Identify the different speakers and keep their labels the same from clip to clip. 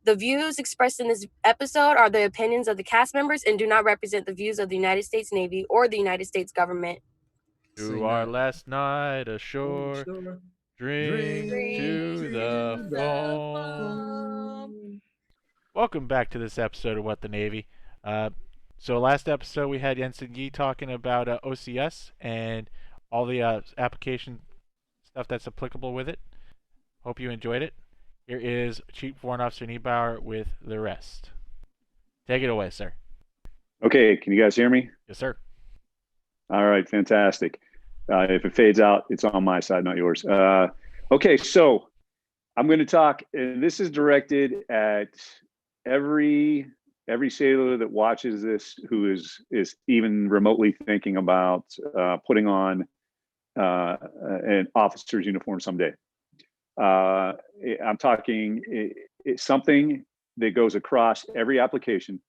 Speaker 1: The views expressed in this episode are the opinions of the cast members and do not represent the views of the United States Navy or the United States government.
Speaker 2: To our last night ashore, drink
Speaker 1: Drink
Speaker 2: to the
Speaker 1: to the
Speaker 2: foam.
Speaker 1: foam.
Speaker 2: Welcome back to this episode of What the Navy. So last episode we had Jensen Yee talking about OCS and all the application stuff that's applicable with it. Hope you enjoyed it. Here is Chief Warrant Officer Niebauer with the rest. Take it away, sir.
Speaker 3: Okay, can you guys hear me?
Speaker 2: Yes, sir.
Speaker 3: All right, fantastic. If it fades out, it's on my side, not yours. Okay, so I'm going to talk, and this is directed at every sailor that watches this who is even remotely thinking about putting on an officer's uniform someday. I'm talking it's something that goes across every application.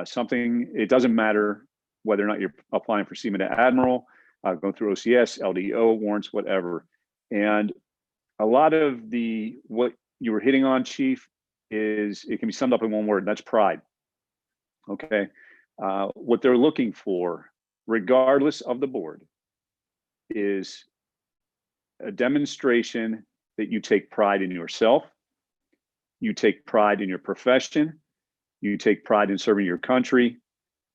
Speaker 3: Something, it doesn't matter whether or not you're applying for Seaman to Admiral, going through OCS, LDO, warrants, whatever. And a lot of what you were hitting on, Chief, it can be summed up in one word, and that's pride. Okay. What they're looking for, regardless of the board, is a demonstration that you take pride in yourself, you take pride in your profession, you take pride in serving your country,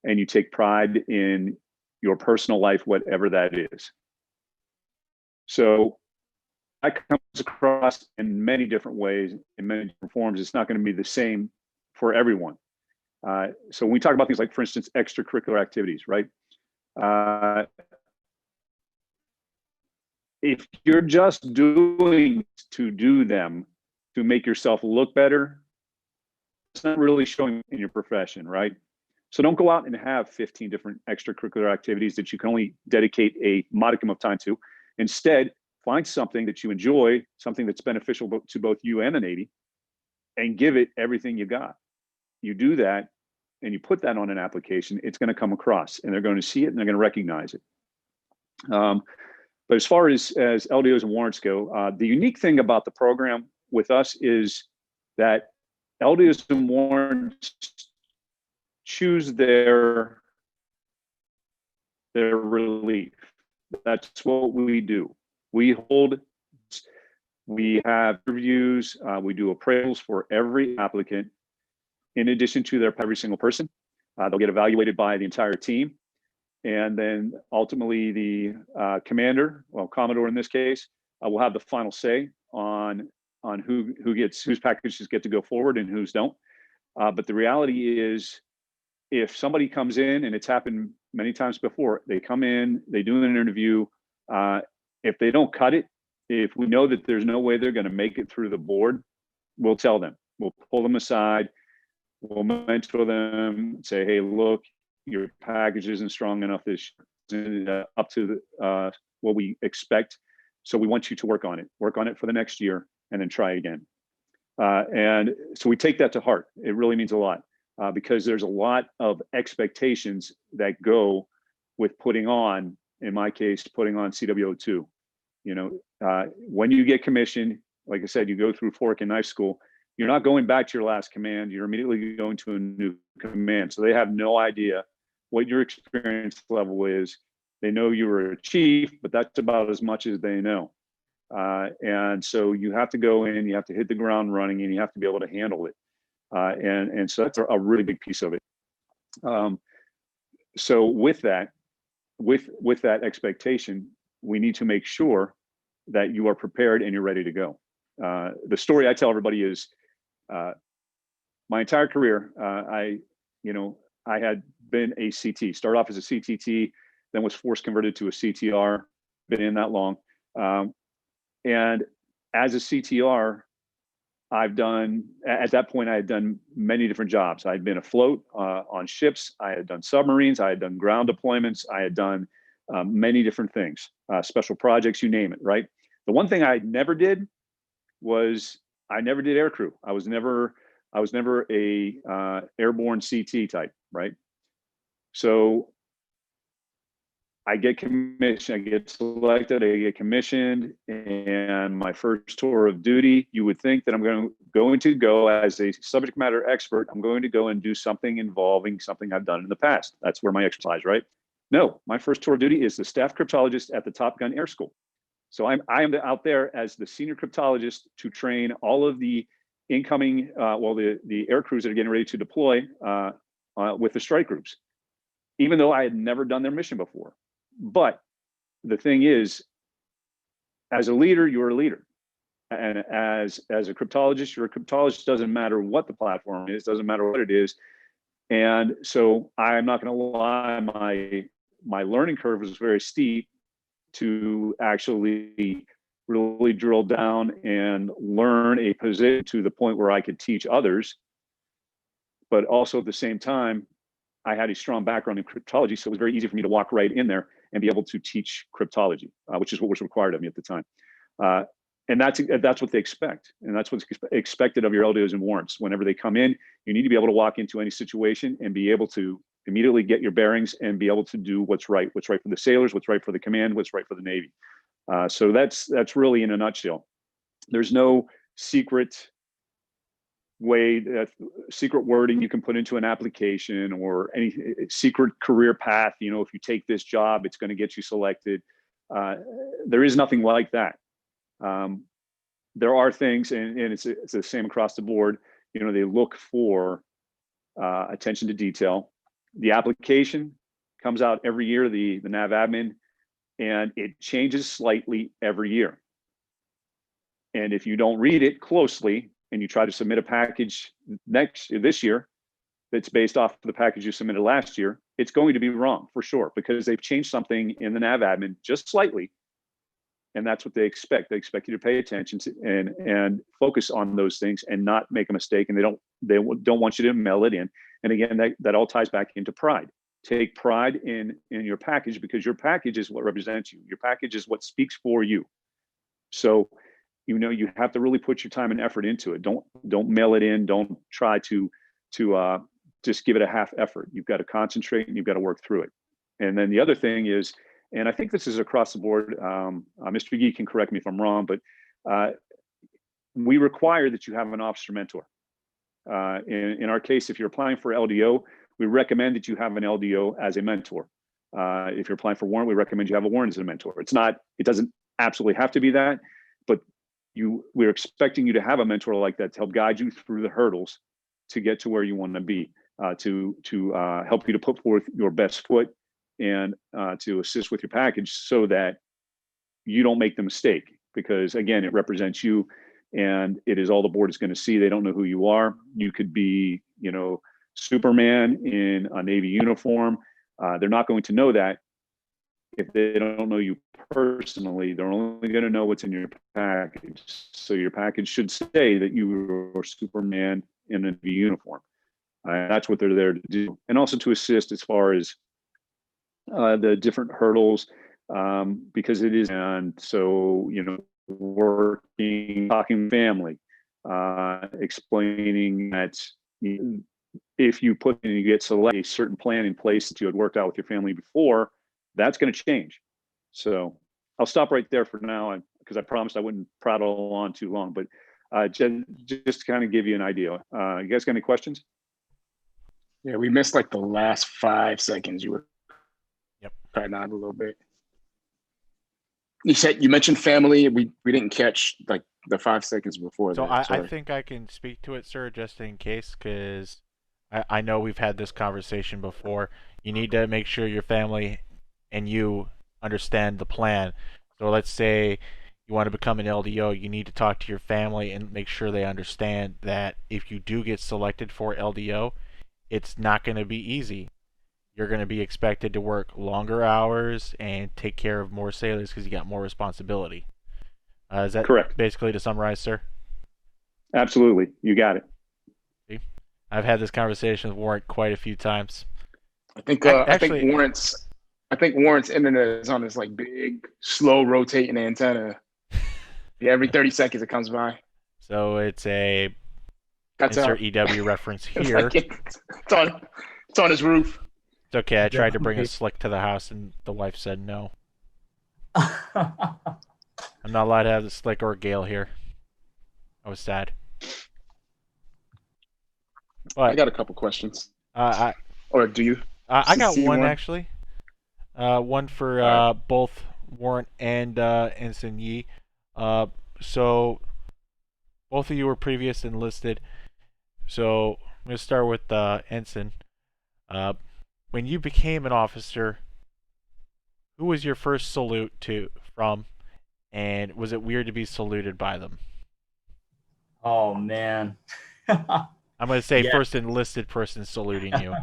Speaker 3: and you take pride in your personal life, whatever that is. So that comes across in many different ways, in many different forms. It's not going to be the same for everyone. So when we talk about things like, for instance, extracurricular activities, right? If you're just doing to do them to make yourself look better, it's not really showing in your profession, right? So don't go out and have 15 different extracurricular activities that you can only dedicate a modicum of time to. Instead, find something that you enjoy, something that's beneficial to both you and the Navy, and give it everything you got. You do that, and you put that on an application, it's going to come across, and they're going to see it, and they're going to recognize it. But as far as LDOs and warrants go, the unique thing about the program with us is that LDOs and warrants choose their relief. That's what we do. We have reviews, we do appraisals for every applicant. In addition to every single person, they'll get evaluated by the entire team. And then ultimately the commander, well, Commodore in this case, will have the final say on whose packages get to go forward and whose don't. But the reality is, if somebody comes in, and it's happened many times before, they come in, they do an interview. If they don't cut it, if we know that there's no way they're going to make it through the board, we'll tell them. We'll pull them aside. We'll mentor them, say, hey, look, your package isn't strong enough this up to what we expect. So we want you to work on it for the next year, and then try again. And so we take that to heart. It really means a lot because there's a lot of expectations that go with putting on, in my case, putting on CWO2. You know, when you get commissioned, like I said, you go through fork and knife school. You're not going back to your last command. You're immediately going to a new command. So they have no idea what your experience level is. They know you were a chief, but that's about as much as they know. And so you have to go in, you have to hit the ground running, and you have to be able to handle it. And so that's a really big piece of it. So with that expectation, we need to make sure that you are prepared and you're ready to go. The story I tell everybody is, my entire career, I had been a CT, started off as a CTT, then was force converted to a CTR, been in that long. And as a CTR, at that point, I had done many different jobs. I had been afloat on ships. I had done submarines. I had done ground deployments. I had done many different things, special projects, you name it, right? The one thing I never did was I never did aircrew. I was never a airborne CT type, right? So I get commissioned, I get selected, I get commissioned, and my first tour of duty, you would think that I'm going to going to go as a subject matter expert. I'm going to go and do something involving something I've done in the past. That's where my expertise, right? No, my first tour of duty is the staff cryptologist at the Top Gun Air School. So I am out there as the senior cryptologist to train all of the incoming, the air crews that are getting ready to deploy with the strike groups, even though I had never done their mission before. But the thing is, as a leader, you're a leader. And as a cryptologist, you're a cryptologist. Doesn't matter what the platform is, doesn't matter what it is. And so I'm not going to lie, my learning curve was very steep to actually really drill down and learn a position to the point where I could teach others. But also at the same time, I had a strong background in cryptology, so it was very easy for me to walk right in there and be able to teach cryptology, which is what was required of me at the time. And that's what they expect. And that's what's expected of your LDOs and warrants. Whenever they come in, you need to be able to walk into any situation and be able to immediately get your bearings and be able to do what's right for the sailors, what's right for the command, what's right for the Navy. So that's really in a nutshell. There's no secret secret wording you can put into an application or any secret career path. You know, if you take this job, it's going to get you selected. There is nothing like that. There are things, and it's the same across the board. You know, they look for attention to detail. The application comes out every year, the nav admin, and it changes slightly every year. And if you don't read it closely and you try to submit a package this year that's based off the package you submitted last year, it's going to be wrong for sure, because they've changed something in the nav admin just slightly. And that's what they expect. They expect you to pay attention to and focus on those things and not make a mistake. And they don't want you to mail it in. And again, that all ties back into pride. Take pride in your package, because your package is what represents you. Your package is what speaks for you. So, you know, you have to really put your time and effort into it. Don't mail it in. Don't try to just give it a half effort. You've got to concentrate and you've got to work through it. And then the other thing is, and I think this is across the board, Mr. Yee can correct me if I'm wrong, but we require that you have an officer mentor. In our case, if you're applying for LDO, we recommend that you have an LDO as a mentor. If you're applying for warrant, we recommend you have a warrant as a mentor. It doesn't absolutely have to be that, but we're expecting you to have a mentor like that to help guide you through the hurdles to get to where you want to be, to help you to put forth your best foot and to assist with your package so that you don't make the mistake, because again, it represents you and it is all the board is going to see. They don't know who you are. You could be, you know, Superman in a Navy uniform. They're not going to know that if they don't know you personally. They're only going to know what's in your package. So your package should say that you are Superman in a Navy uniform. That's what they're there to do, and also to assist as far as the different hurdles, because it is, and so, you know, talking family, explaining that if you get selected a certain plan in place that you had worked out with your family before, that's going to change. So I'll stop right there for now, because I promised I wouldn't prattle on too long, but just to kind of give you an idea. You guys got any questions?
Speaker 4: Yeah, we missed like the last 5 seconds. You were probably not a little bit. You mentioned family. We didn't catch like the 5 seconds before.
Speaker 2: So
Speaker 4: that.
Speaker 2: I think I can speak to it, sir, just in case, because I know we've had this conversation before. You need to make sure your family and you understand the plan. So let's say you want to become an LDO, you need to talk to your family and make sure they understand that if you do get selected for LDO, it's not going to be easy. You're going to be expected to work longer hours and take care of more sailors because you got more responsibility. Is that
Speaker 3: correct?
Speaker 2: Basically, to summarize, sir?
Speaker 3: Absolutely. You got it.
Speaker 2: See? I've had this conversation with Warrant quite a few times.
Speaker 4: I think Warrant's internet is on this like big, slow rotating antenna. Yeah, every 30 seconds it comes by.
Speaker 2: So it's a insert EW reference here.
Speaker 4: It's on his roof.
Speaker 2: It's okay. I tried to bring a slick to the house, and the wife said no. I'm not allowed to have the slick or Gale here. I was sad. But
Speaker 4: got a couple questions.
Speaker 2: I
Speaker 4: Or do you?
Speaker 2: I got
Speaker 4: See
Speaker 2: one
Speaker 4: one?
Speaker 2: actually. One for
Speaker 4: All right.
Speaker 2: both Warrant and Ensign Yi. So both of you were previous enlisted. So I'm gonna start with Ensign. Uh, when you became an officer, who was your first salute from, and was it weird to be saluted by them?
Speaker 5: Oh man.
Speaker 2: I'm gonna say
Speaker 5: Yeah.
Speaker 2: first enlisted person saluting you.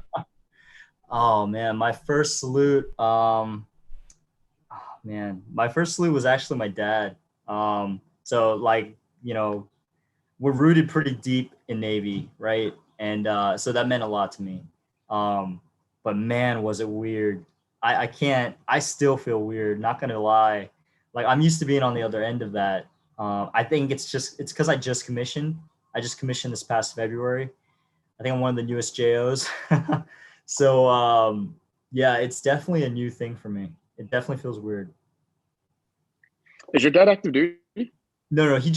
Speaker 5: Oh man, my first salute. My first salute was actually my dad. So like we're rooted pretty deep in Navy, right? And so that meant a lot to me. But man, was it weird. I can't. I still feel weird. Not gonna lie. Like I'm used to being on the other end of that. I think it's because I just commissioned. I just commissioned this past February. I think I'm one of the newest JOs. So yeah, it's definitely a new thing for me. It definitely feels weird.
Speaker 4: Is your dad active duty?
Speaker 5: No, he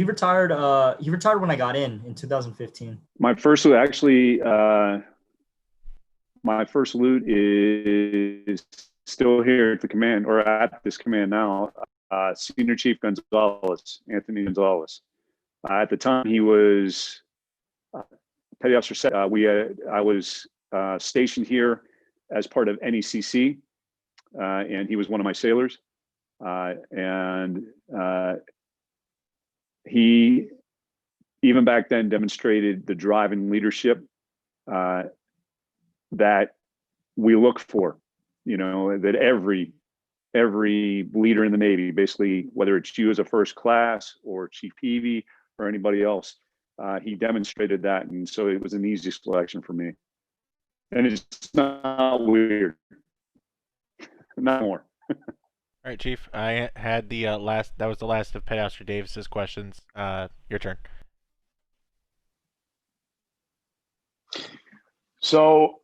Speaker 5: retired. He retired when I got in 2015.
Speaker 3: My first salute, actually, my first salute is still here at the command, or at this command now. Senior Chief Gonzalez, Anthony Gonzalez. At the time, he was Petty Officer. I was stationed here as part of NECC, and he was one of my sailors. And he, even back then, demonstrated the drive and leadership that we look for. That every leader in the Navy, basically, whether it's you as a first class or Chief Peavy or anybody else, he demonstrated that, and so it was an easy selection for me. And it's not weird, not more.
Speaker 2: All right, Chief. I had the last. That was the last of Petty Officer Davis's questions. Your turn.
Speaker 4: So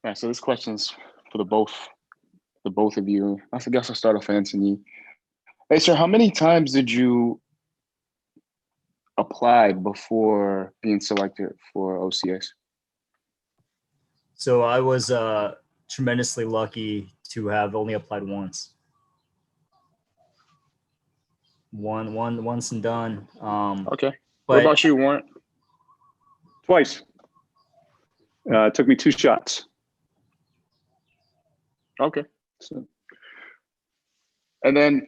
Speaker 4: this question's for the both of you. I guess I'll start off with Anthony. Hey, sir, how many times did you apply before being selected for OCS?
Speaker 5: So I was tremendously lucky to have only applied once. Once and done.
Speaker 4: Okay.
Speaker 5: But
Speaker 4: What about you, Warrant?
Speaker 3: Twice. It took me 2 shots.
Speaker 4: Okay.
Speaker 3: So,
Speaker 4: And then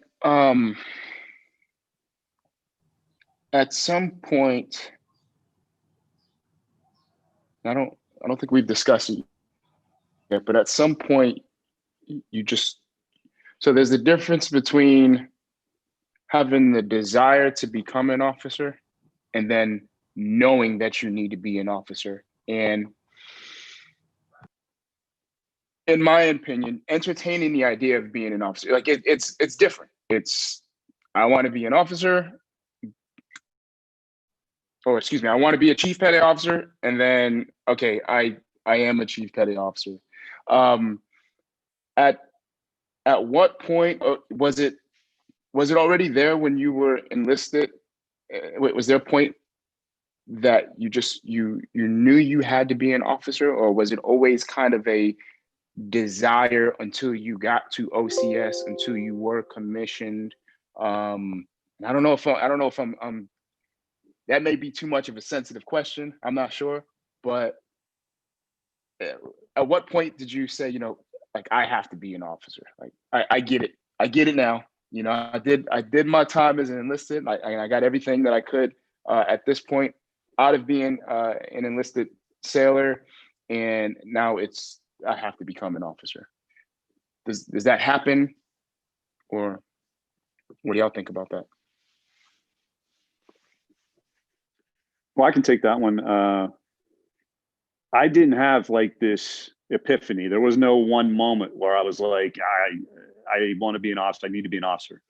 Speaker 4: at some point, I don't think we've discussed it yet, but at some point so there's a difference between having the desire to become an officer and then knowing that you need to be an officer. And in my opinion, entertaining the idea of being an officer, like it's different. I want to be an officer, or excuse me, I want to be a chief petty officer, and then okay, I am a chief petty officer. At what point was it already there when you were enlisted? Was there a point that you knew you had to be an officer, or was it always kind of a desire until you got to OCS, until you were commissioned? I don't know if I'm that may be too much of a sensitive question. I'm not sure, but at what point did you say, like, I have to be an officer? Like, I get it. I get it now. I did my time as an enlisted. I got everything that I could at this point out of being an enlisted sailor, and now I have to become an officer. Does that happen, or what do y'all think about that?
Speaker 3: well, I can take that one. I didn't have like this epiphany. There was no one moment where I was like, I want to be an officer. I need to be an officer.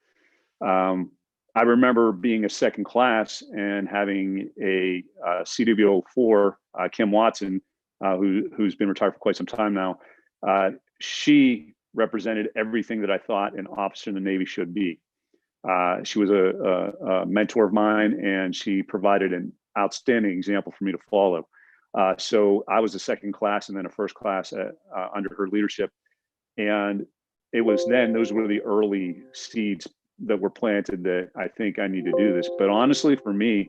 Speaker 3: I remember being a second class and having a CW04, Kim Watson, who's been retired for quite some time now. She represented everything that I thought an officer in the Navy should be. She was a mentor of mine, and she provided an outstanding example for me to follow. So I was a second class and then a first class under her leadership. And it was then, those were the early seeds that were planted that I think I need to do this. But honestly, for me,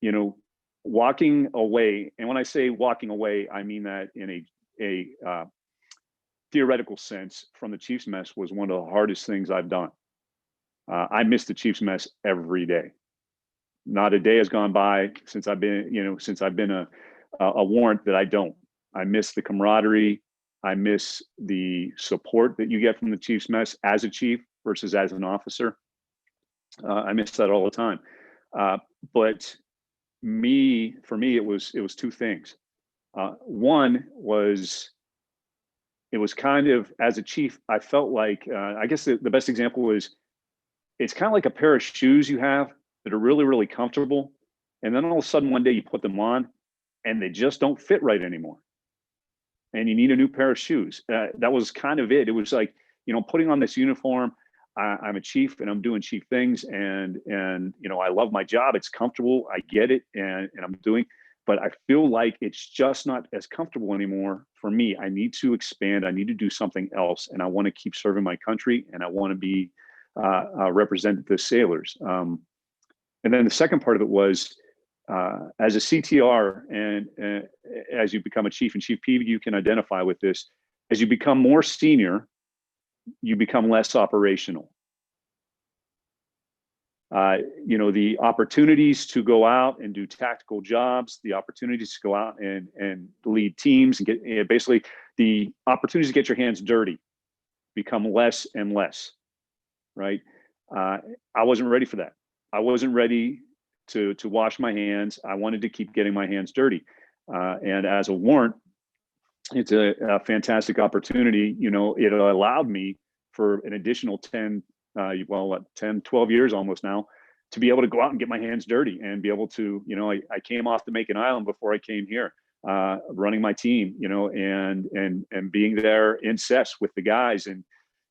Speaker 3: you know, walking away, and when I say walking away, I mean that in a theoretical sense from the Chiefs mess was one of the hardest things I've done. I miss the Chiefs mess every day. Not a day has gone by since I've been a warrant that I don't. I miss the camaraderie. I miss the support that you get from the Chiefs mess as a chief versus as an officer. I miss that all the time. But for me, it was two things. One was, it was kind of, as a chief, I felt like, I guess the best example is, it's kind of like a pair of shoes you have that are really, really comfortable. And then all of a sudden one day you put them on and they just don't fit right anymore. And you need a new pair of shoes. That was kind of it. It was like, putting on this uniform, I'm a chief and I'm doing chief things, and I love my job. It's comfortable. I get it. And I'm doing, but I feel like it's just not as comfortable anymore for me. I need to expand. I need to do something else. And I want to keep serving my country, and I want to be represent the sailors. And then the second part of it was, as a CTR and as you become a chief, and Chief P, you can identify with this, as you become more senior, you become less operational. The opportunities to go out and do tactical jobs, the opportunities to go out and lead teams and get, basically the opportunities to get your hands dirty become less and less, right? I wasn't ready for that. I wasn't ready to wash my hands. I wanted to keep getting my hands dirty. And as a warrant, it's a fantastic opportunity. It allowed me for an additional 10, 12 years almost now, to be able to go out and get my hands dirty and be able to, I came off the Macon Island before I came here, running my team, and being there in sets with the guys, and,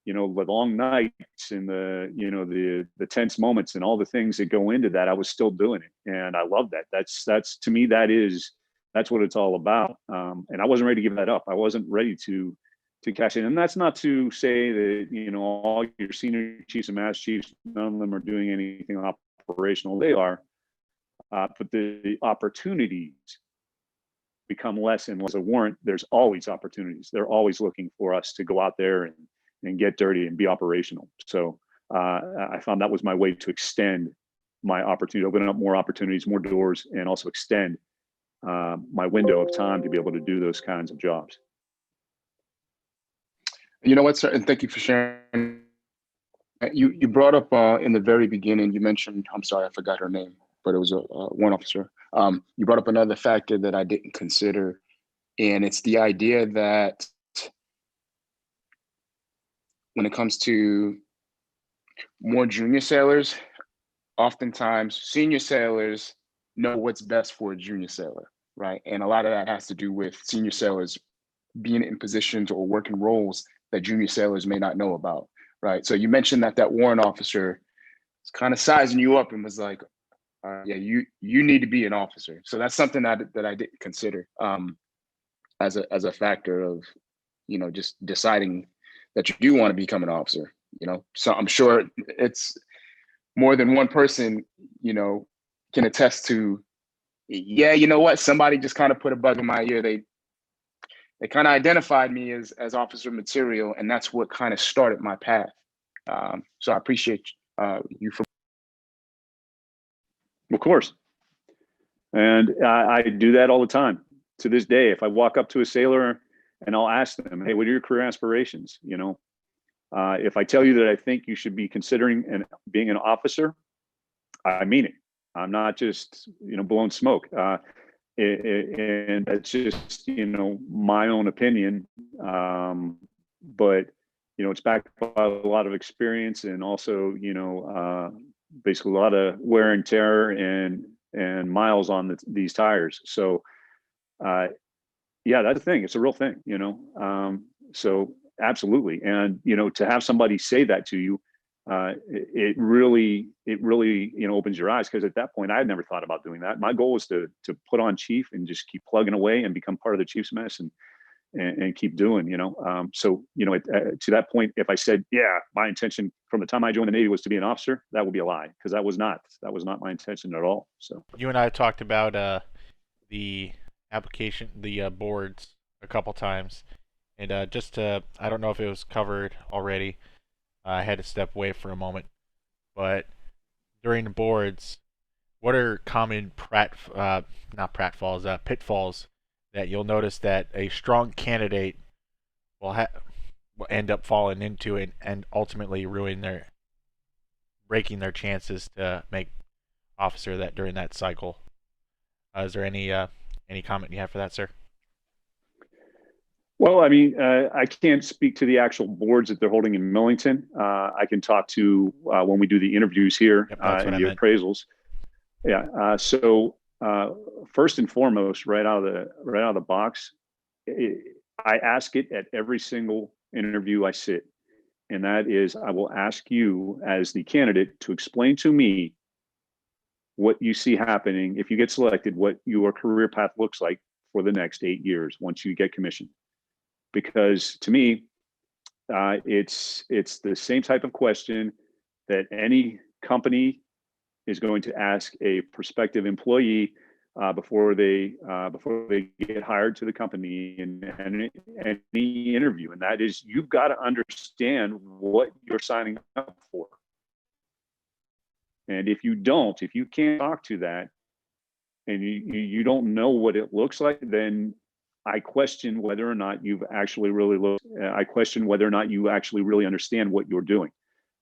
Speaker 3: the long nights and the tense moments and all the things that go into that. I was still doing it. And I love that. That's to me, that's what it's all about. And I wasn't ready to give that up. I wasn't ready to cash in. And that's not to say that, all your senior chiefs and master chiefs, none of them are doing anything operational. They are, but the opportunities become less and less. A warrant, there's always opportunities. They're always looking for us to go out there and get dirty and be operational. So I found that was my way to extend my opportunity, open up more opportunities, more doors, and also extend my window of time to be able to do those kinds of jobs.
Speaker 4: You know what, sir, and thank you for sharing. You brought up in the very beginning, you mentioned, I'm sorry, I forgot her name, but it was a warrant officer. You brought up another factor that I didn't consider, and it's the idea that when it comes to more junior sailors, oftentimes senior sailors know what's best for a junior sailor, right? And a lot of that has to do with senior sailors being in positions or working roles that junior sailors may not know about, right? So you mentioned that warrant officer was kind of sizing you up and was like, yeah, you need to be an officer. So that's something that I didn't consider as a factor of, just deciding that you do want to become an officer, So I'm sure it's more than one person, can attest to, yeah, you know what? Somebody just kind of put a bug in my ear. They kind of identified me as officer material, and that's what kind of started my path. So I appreciate you for.
Speaker 3: Of course. And I do that all the time. To this day, if I walk up to a sailor and I'll ask them, hey, what are your career aspirations? If I tell you that I think you should be considering being an officer, I mean it. I'm not just, blowing smoke. And that's just, my own opinion. But, it's backed by a lot of experience, and also, basically a lot of wear and tear and miles on these tires. So, yeah, that's the thing. It's a real thing, So absolutely. And, to have somebody say that to you, it really opens your eyes, because at that point I had never thought about doing that. My goal was to put on chief and just keep plugging away and become part of the chief's mess and keep doing, so to that point, if I said, yeah, my intention from the time I joined the Navy was to be an officer, that would be a lie, because that was not my intention at all. So
Speaker 2: you and I talked about the application, the boards a couple times, and I don't know if it was covered already. I had to step away for a moment, but during the boards, what are common pitfalls that you'll notice that a strong candidate will end up falling into and ultimately breaking their chances to make officer that during that cycle? Is there any comment you have for that, sir?
Speaker 3: Well, I mean, I can't speak to the actual boards that they're holding in Millington. I can talk to when we do the interviews here and the appraisals. Yeah. So first and foremost, right out of the box, I ask it at every single interview I sit, and that is, I will ask you as the candidate to explain to me what you see happening if you get selected, what your career path looks like for the next 8 years once you get commissioned. Because to me, it's the same type of question that any company is going to ask a prospective employee before they get hired to the company in any interview, and that is, you've got to understand what you're signing up for. And if you can't talk to that, and you don't know what it looks like, then I question whether or not you've actually really looked. I question whether or not you actually really understand what you're doing,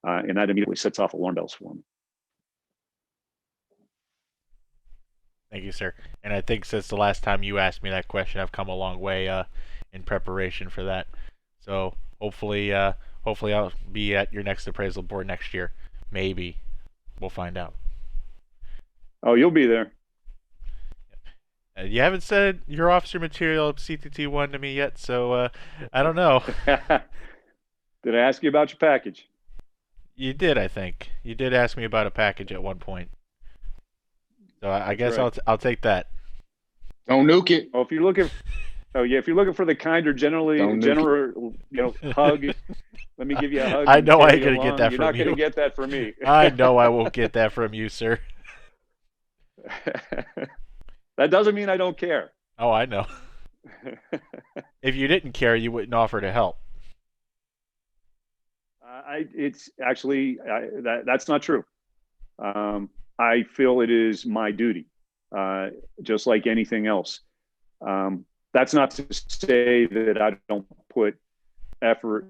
Speaker 3: and that immediately sets off alarm bells for me.
Speaker 2: Thank you, sir. And I think since the last time you asked me that question, I've come a long way in preparation for that. So hopefully I'll be at your next appraisal board next year. Maybe. We'll find out.
Speaker 3: Oh, you'll be there.
Speaker 2: You haven't said your officer material CTT1 to me yet, so I don't know.
Speaker 3: Did I ask you about your package?
Speaker 2: You did, I think. You did ask me about a package at one point. So I guess right. I'll take that.
Speaker 4: Don't nuke it.
Speaker 3: Oh, if you're looking for the kinder, general, hug. Let me give you a hug.
Speaker 2: I know I ain't gonna get that
Speaker 3: from you. You're not gonna get that from me.
Speaker 2: I know I won't get that from you, sir.
Speaker 3: That doesn't mean I don't care.
Speaker 2: Oh, I know. If you didn't care, you wouldn't offer to help.
Speaker 3: It's actually that's not true. I feel it is my duty, just like anything else. That's not to say that I don't put extra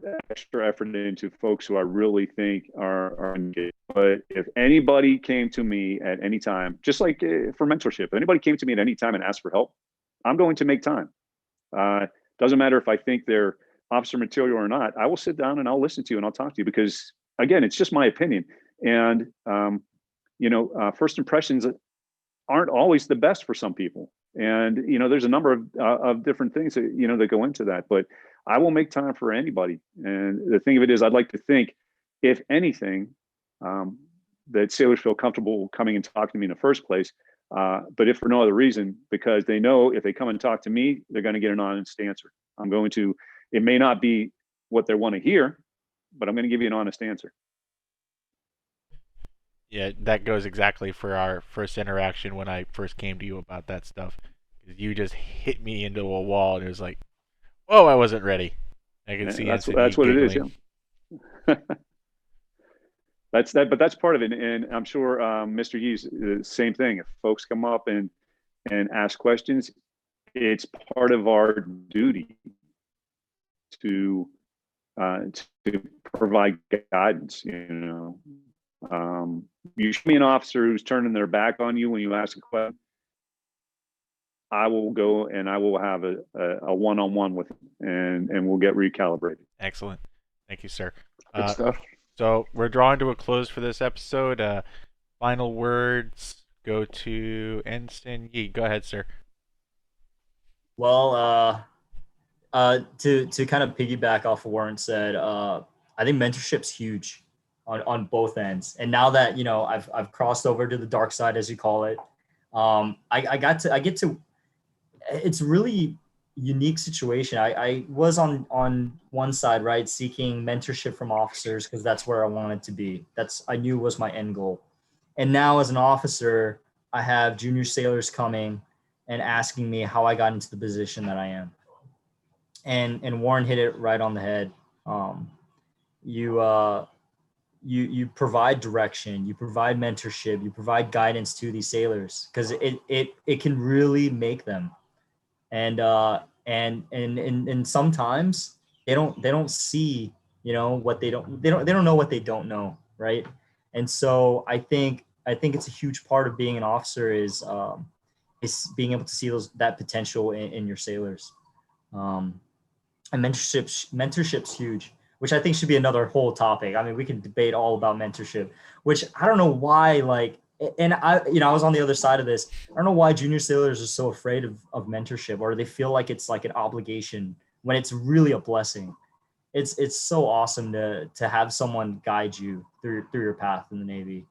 Speaker 3: effort into folks who I really think are engaged. But if anybody came to me at any time, just like for mentorship, if anybody came to me at any time and asked for help, I'm going to make time. Doesn't matter if I think they're officer material or not. I will sit down and I'll listen to you and I'll talk to you, because again, it's just my opinion. And first impressions aren't always the best for some people. And there's a number of different things that that go into that. But I will make time for anybody. And the thing of it is, I'd like to think, if anything, that sailors feel comfortable coming and talking to me in the first place. But if for no other reason, because they know if they come and talk to me, they're going to get an honest answer. It may not be what they want to hear, but I'm going to give you an honest answer.
Speaker 2: Yeah, that goes exactly for our first interaction when I first came to you about that stuff. You just hit me into a wall, and it was like, whoa, I wasn't ready. I can see
Speaker 3: that's what it is. Yeah. But that's part of it. And I'm sure Mr. Yee's the same thing. If folks come up and ask questions, it's part of our duty to provide guidance. You show me an officer who's turning their back on you when you ask a question, I will go and I will have a one-on-one with him, and we'll get recalibrated.
Speaker 2: Excellent. Thank you, sir.
Speaker 4: Good stuff.
Speaker 2: So we're drawing to a close for this episode. Final words go to Ensign Yee. Go ahead, sir.
Speaker 5: Well, to kind of piggyback off of what Warren said, I think mentorship's huge. on both ends. And now that, you know, I've crossed over to the dark side, as you call it, I get to, it's really unique situation. I was on one side, right, seeking mentorship from officers because that's where I wanted to be. I knew was my end goal. And now as an officer, I have junior sailors coming and asking me how I got into the position that I am. And Warren hit it right on the head. You provide direction, you provide mentorship, you provide guidance to these sailors because it can really make them. And sometimes they don't see, you know, what they don't know what they don't know, right? And so I think it's a huge part of being an officer is being able to see that potential in your sailors. And mentorship's huge, which I think should be another whole topic. I mean, we can debate all about mentorship, which I don't know why, like, and I was on the other side of this. I don't know why junior sailors are so afraid of mentorship, or they feel like it's like an obligation when it's really a blessing. It's so awesome to have someone guide you through your path in the Navy.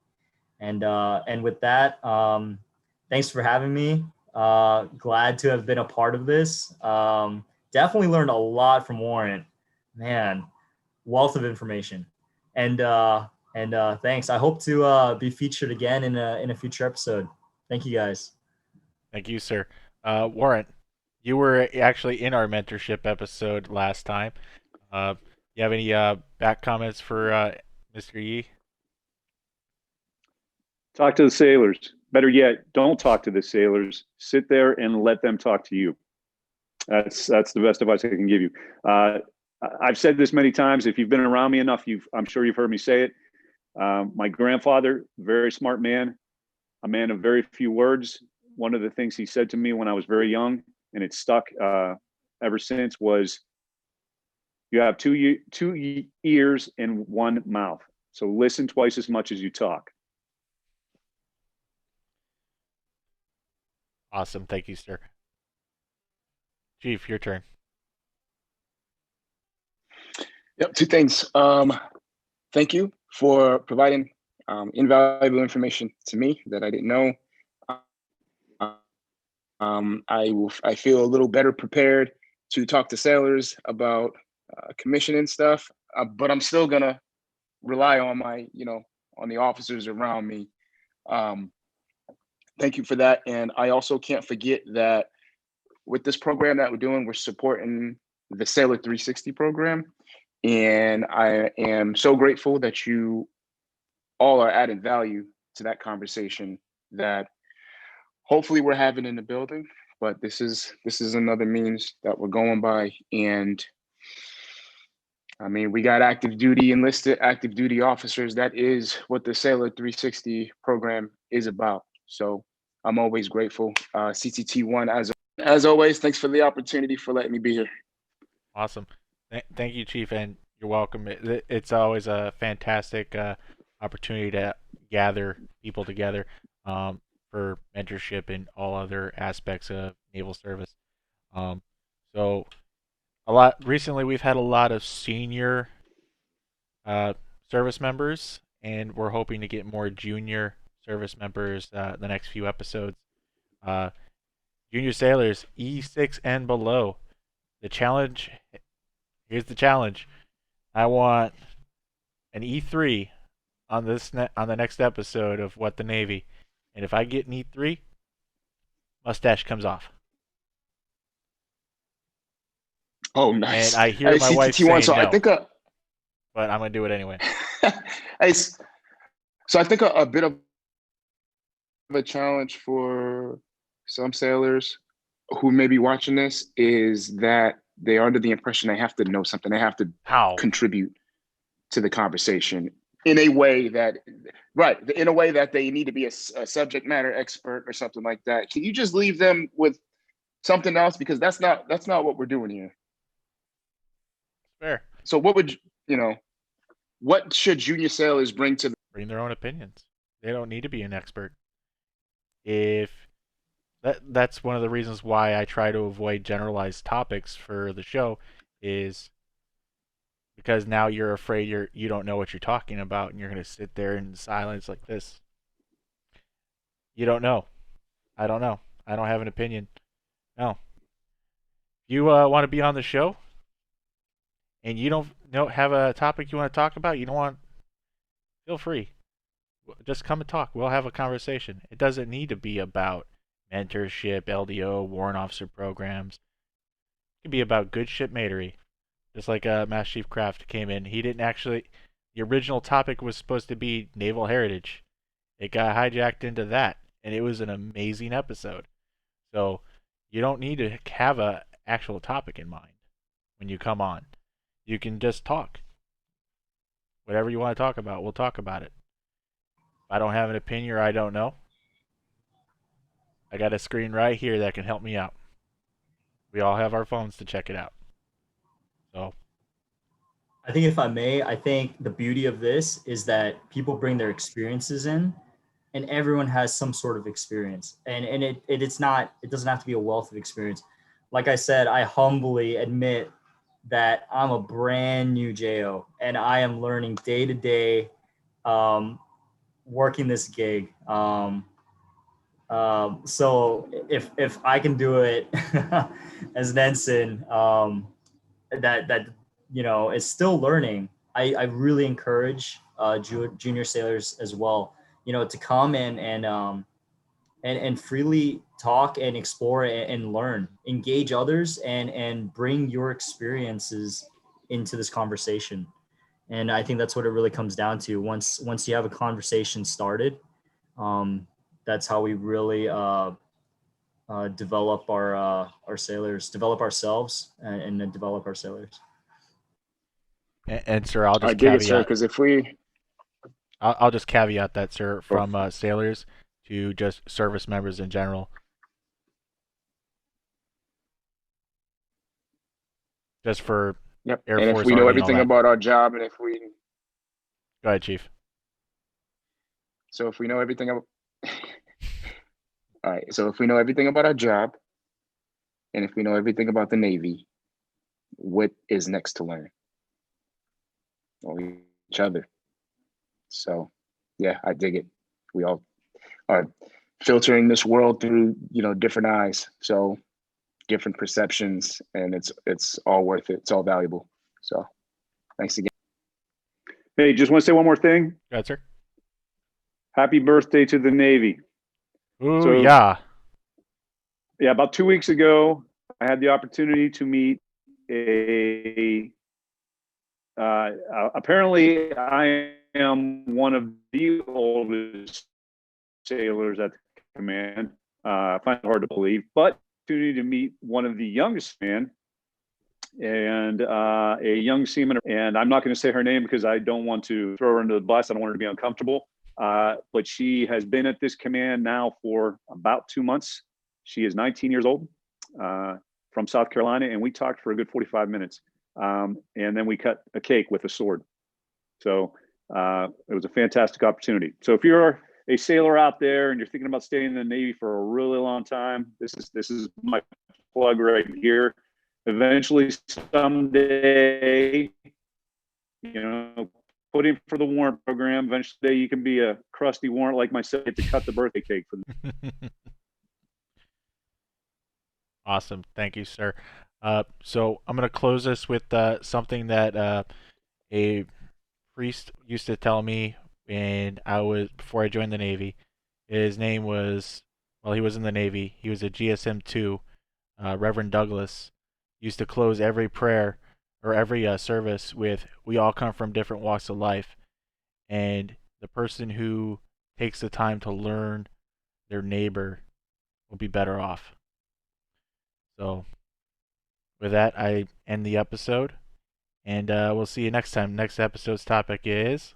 Speaker 5: And with that, thanks for having me. Glad to have been a part of this. Definitely learned a lot from Warren. Man, wealth of information. And thanks. I hope to be featured again in a future episode. Thank you guys.
Speaker 2: Thank you, sir. Warren, you were actually in our mentorship episode last time. You have any back comments for Mr. Yee?
Speaker 3: Talk to the sailors. Better yet, don't talk to the sailors. Sit there and let them talk to you. That's the best advice I can give you. I've said this many times. If you've been around me enough, I'm sure you've heard me say it. My grandfather, very smart man, a man of very few words. One of the things he said to me when I was very young, and it stuck ever since, was, "You have two ears and one mouth. So listen twice as much as you talk."
Speaker 2: Awesome. Thank you, sir. Chief, your turn.
Speaker 4: Yep, two things. Thank you for providing invaluable information to me that I didn't know. I feel a little better prepared to talk to sailors about commission and stuff, but I'm still gonna rely on on the officers around me. Thank you for that. And I also can't forget that with this program that we're doing, we're supporting the Sailor 360 program. And I am so grateful that you all are adding value to that conversation that hopefully we're having in the building. But this is another means that we're going by. And I mean, we got active duty enlisted, active duty officers. That is what the Sailor 360 program is about. So I'm always grateful. CTT1, as always, thanks for the opportunity for letting me be here.
Speaker 2: Awesome. Thank you, Chief, and you're welcome. It's always a fantastic opportunity to gather people together for mentorship and all other aspects of naval service. So recently we've had a lot of senior service members, and we're hoping to get more junior service members the next few episodes. Junior sailors, E6 and below. Here's the challenge. I want an E3 on the next episode of What the Navy. And if I get an E3, mustache comes off.
Speaker 4: Oh, nice.
Speaker 2: And I hear my wife
Speaker 4: CTT1,
Speaker 2: saying
Speaker 4: so
Speaker 2: no,
Speaker 4: I think
Speaker 2: but I'm going to do it anyway.
Speaker 4: So I think a bit of a challenge for some sailors who may be watching this is that they are under the impression they have to know something. They have to contribute to the conversation in a way that they need to be a subject matter expert or something like that. Can you just leave them with something else? Because that's not what we're doing here.
Speaker 2: Fair.
Speaker 4: So what should junior sailors bring
Speaker 2: their own opinions? They don't need to be an expert. If that's one of the reasons why I try to avoid generalized topics for the show, is because now you're afraid you don't know what you're talking about, and you're going to sit there in silence like this. You don't know. I don't know. I don't have an opinion. No. You want to be on the show, and you don't have a topic you want to talk about, you don't want, feel free. Just come and talk. We'll have a conversation. It doesn't need to be about mentorship, LDO, warrant officer programs. It can be about good shipmatery. Just like Master Chief Kraft came in. He didn't actually, the original topic was supposed to be naval heritage. It got hijacked into that, and it was an amazing episode. So you don't need to have a actual topic in mind when you come on. You can just talk. Whatever you want to talk about, we'll talk about it. If I don't have an opinion or I don't know, I got a screen right here that can help me out. We all have our phones to check it out. So
Speaker 5: I think if I may, I think the beauty of this is that people bring their experiences in, and everyone has some sort of experience. And it doesn't have to be a wealth of experience. Like I said, I humbly admit that I'm a brand new JO, and I am learning day to day, working this gig. So if I can do it as an ensign, that is still learning, I really encourage junior sailors as well, to come and freely talk and explore and learn, engage others, and bring your experiences into this conversation. And I think that's what it really comes down to. Once you have a conversation started, that's how we really develop our sailors, develop ourselves, and then develop our sailors.
Speaker 2: and sir, I'll
Speaker 4: I
Speaker 2: just
Speaker 4: dig it, sir,
Speaker 2: caveat.
Speaker 4: because if we,
Speaker 2: I'll just caveat that, sir, from sailors to just service members in general. Just for
Speaker 4: yep,
Speaker 2: Air
Speaker 4: and if
Speaker 2: Force,
Speaker 4: we know
Speaker 2: Army, and all
Speaker 4: everything
Speaker 2: that.
Speaker 4: about our job, and if we,
Speaker 2: Go ahead, Chief.
Speaker 4: so if we know everything about, all right, so if we know everything about our job, and if we know everything about the Navy, what is next to learn? Well, each other. So, yeah, I dig it. We all are filtering this world through, different eyes. So, different perceptions, and it's all worth it. It's all valuable. So, thanks again.
Speaker 3: Hey, just want to say one more thing.
Speaker 2: Go ahead, sir.
Speaker 3: Happy birthday to the Navy.
Speaker 2: Ooh,
Speaker 3: So-
Speaker 2: yeah.
Speaker 3: Yeah, about 2 weeks ago, I had the opportunity to meet apparently I am one of the oldest sailors at the command. I find it hard to believe, but opportunity to meet one of the youngest men and a young seaman. And I'm not going to say her name because I don't want to throw her under the bus. I don't want her to be uncomfortable. But she has been at this command now for about 2 months. She is 19 years old, from South Carolina, and we talked for a good 45 minutes. And then we cut a cake with a sword. So it was a fantastic opportunity. So if you're a sailor out there and you're thinking about staying in the Navy for a really long time, this is my plug right here. Eventually, someday, put in for the warrant program. Eventually, you can be a crusty warrant like myself to cut the birthday cake for them.
Speaker 2: Awesome. Thank you, sir. So I'm going to close this with something that a priest used to tell me before I joined the Navy. His name was, he was in the Navy. He was a GSM-2, Reverend Douglas. Used to close every prayer or every service with, "We all come from different walks of life." And the person who takes the time to learn their neighbor will be better off. So with that, I end the episode, and we'll see you next time. Next episode's topic is...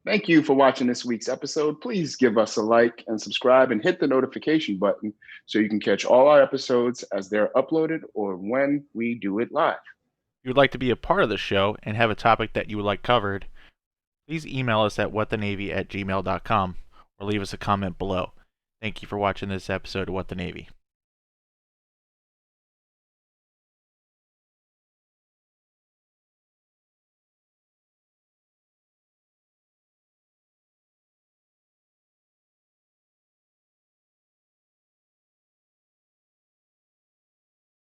Speaker 4: Thank you for watching this week's episode. Please give us a like and subscribe and hit the notification button so you can catch all our episodes as they're uploaded or when we do it live.
Speaker 2: If you would like to be a part of the show and have a topic that you would like covered, please email us at whatthenavy@gmail.com or leave us a comment below. Thank you for watching this episode of What the Navy.